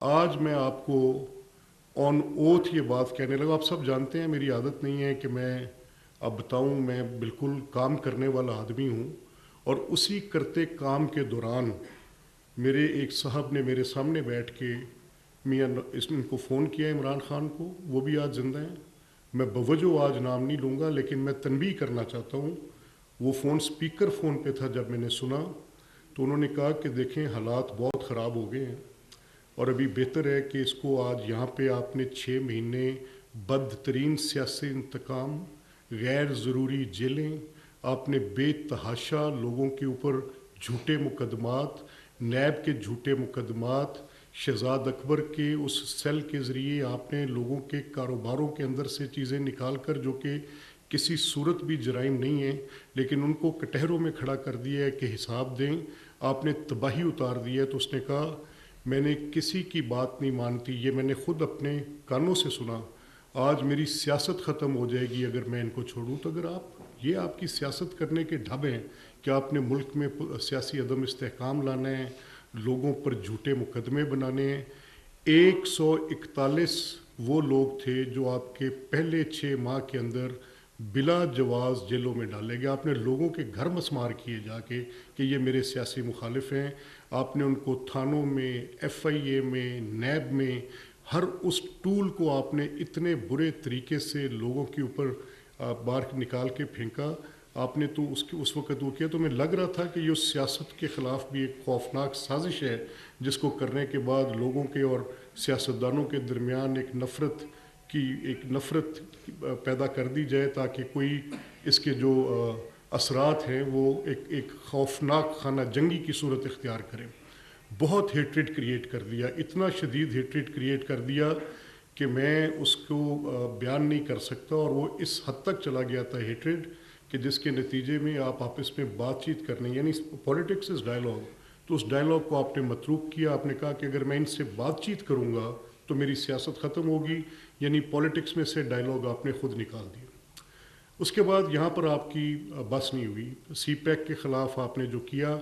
آج میں آپ کو آن اوتھ یہ بات کہنے لگا. آپ سب جانتے ہیں میری عادت نہیں ہے کہ میں اب بتاؤں. میں بالکل کام کرنے والا آدمی ہوں، اور اسی کرتے کام کے دوران میرے ایک صاحب نے میرے سامنے بیٹھ کے میاں ان کو فون کیا، عمران خان کو. وہ بھی آج زندہ ہیں. میں بوجہ آج نام نہیں لوں گا، لیکن میں تنبیہ کرنا چاہتا ہوں. وہ فون سپیکر فون پہ تھا. جب میں نے سنا تو انہوں نے کہا کہ دیکھیں حالات بہت خراب ہو گئے ہیں، اور ابھی بہتر ہے کہ اس کو آج یہاں پہ آپ نے 6 مہینے بدترین سیاسی انتقام، غیر ضروری جیلیں، آپ نے بے تحاشا لوگوں کے اوپر جھوٹے مقدمات، نیب کے جھوٹے مقدمات، شہزاد اکبر کے اس سیل کے ذریعے آپ نے لوگوں کے کاروباروں کے اندر سے چیزیں نکال کر، جو کہ کسی صورت بھی جرائم نہیں ہیں، لیکن ان کو کٹہروں میں کھڑا کر دیا ہے کہ حساب دیں. آپ نے تباہی اتار دی ہے. تو اس نے کہا میں نے کسی کی بات نہیں مانتی، یہ میں نے خود اپنے کانوں سے سنا. آج میری سیاست ختم ہو جائے گی اگر میں ان کو چھوڑوں. تو اگر یہ آپ کی سیاست کرنے کے ڈھب ہیں کہ آپ نے ملک میں سیاسی عدم استحکام لانا ہے، لوگوں پر جھوٹے مقدمے بنانے ہیں. 141 وہ لوگ تھے جو آپ کے پہلے 6 ماہ کے اندر بلا جواز جیلوں میں ڈالے گئے. آپ نے لوگوں کے گھر مسمار کیے جا کے کہ یہ میرے سیاسی مخالف ہیں. آپ نے ان کو تھانوں میں، ایف آئی اے میں، نیب میں، ہر اس ٹول کو آپ نے اتنے برے طریقے سے لوگوں کے اوپر باہر نکال کے پھینکا. آپ نے تو اس وقت وہ کیا تو میں لگ رہا تھا کہ یہ سیاست کے خلاف بھی ایک خوفناک سازش ہے، جس کو کرنے کے بعد لوگوں کے اور سیاستدانوں کے درمیان ایک نفرت پیدا کر دی جائے، تاکہ کوئی اس کے جو اثرات ہیں وہ ایک خوفناک خانہ جنگی کی صورت اختیار کرے. بہت ہیٹریڈ کریٹ کر دیا، اتنا شدید ہیٹریڈ کریٹ کر دیا کہ میں اس کو بیان نہیں کر سکتا. اور وہ اس حد تک چلا گیا تھا ہیٹریڈ کہ جس کے نتیجے میں آپ آپس میں بات چیت کرنے، یعنی پولیٹکس از ڈائلاگ. تو اس ڈائلاگ کو آپ نے متروک کیا. آپ نے کہا کہ اگر میں ان سے بات چیت کروں گا تو میری سیاست ختم ہوگی، یعنی پولیٹکس میں سے ڈائلاگ آپ نے خود نکال دیا. اس کے بعد یہاں پر آپ کی بس نہیں ہوئی. سی پیک کے خلاف آپ نے جو کیا،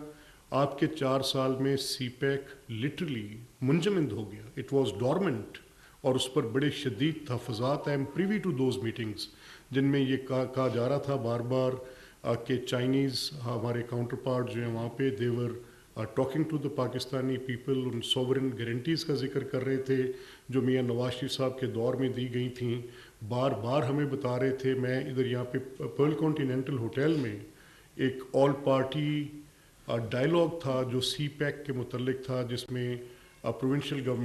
آپ کے 4 سال میں سی پیک لٹرلی منجمد ہو گیا. اٹ واز ڈورمنٹ، اور اس پر بڑے شدید تحفظات. I am privy to those meetings جن میں یہ کہا جا رہا تھا بار بار کہ چائنیز ہمارے کاؤنٹر پارٹ جو ہیں وہاں پہ they're talking to the Pakistani people, ان سوورن گارنٹیز کا ذکر کر رہے تھے جو میاں نواز شریف صاحب کے دور میں دی گئی تھیں. بار بار ہمیں بتا رہے تھے. میں ادھر یہاں پہ پرل کانٹیننٹل ہوٹل میں ایک آل پارٹی ڈائلاگ تھا جو سی پیک کے متعلق تھا، جس میں پروونشل گورنمنٹ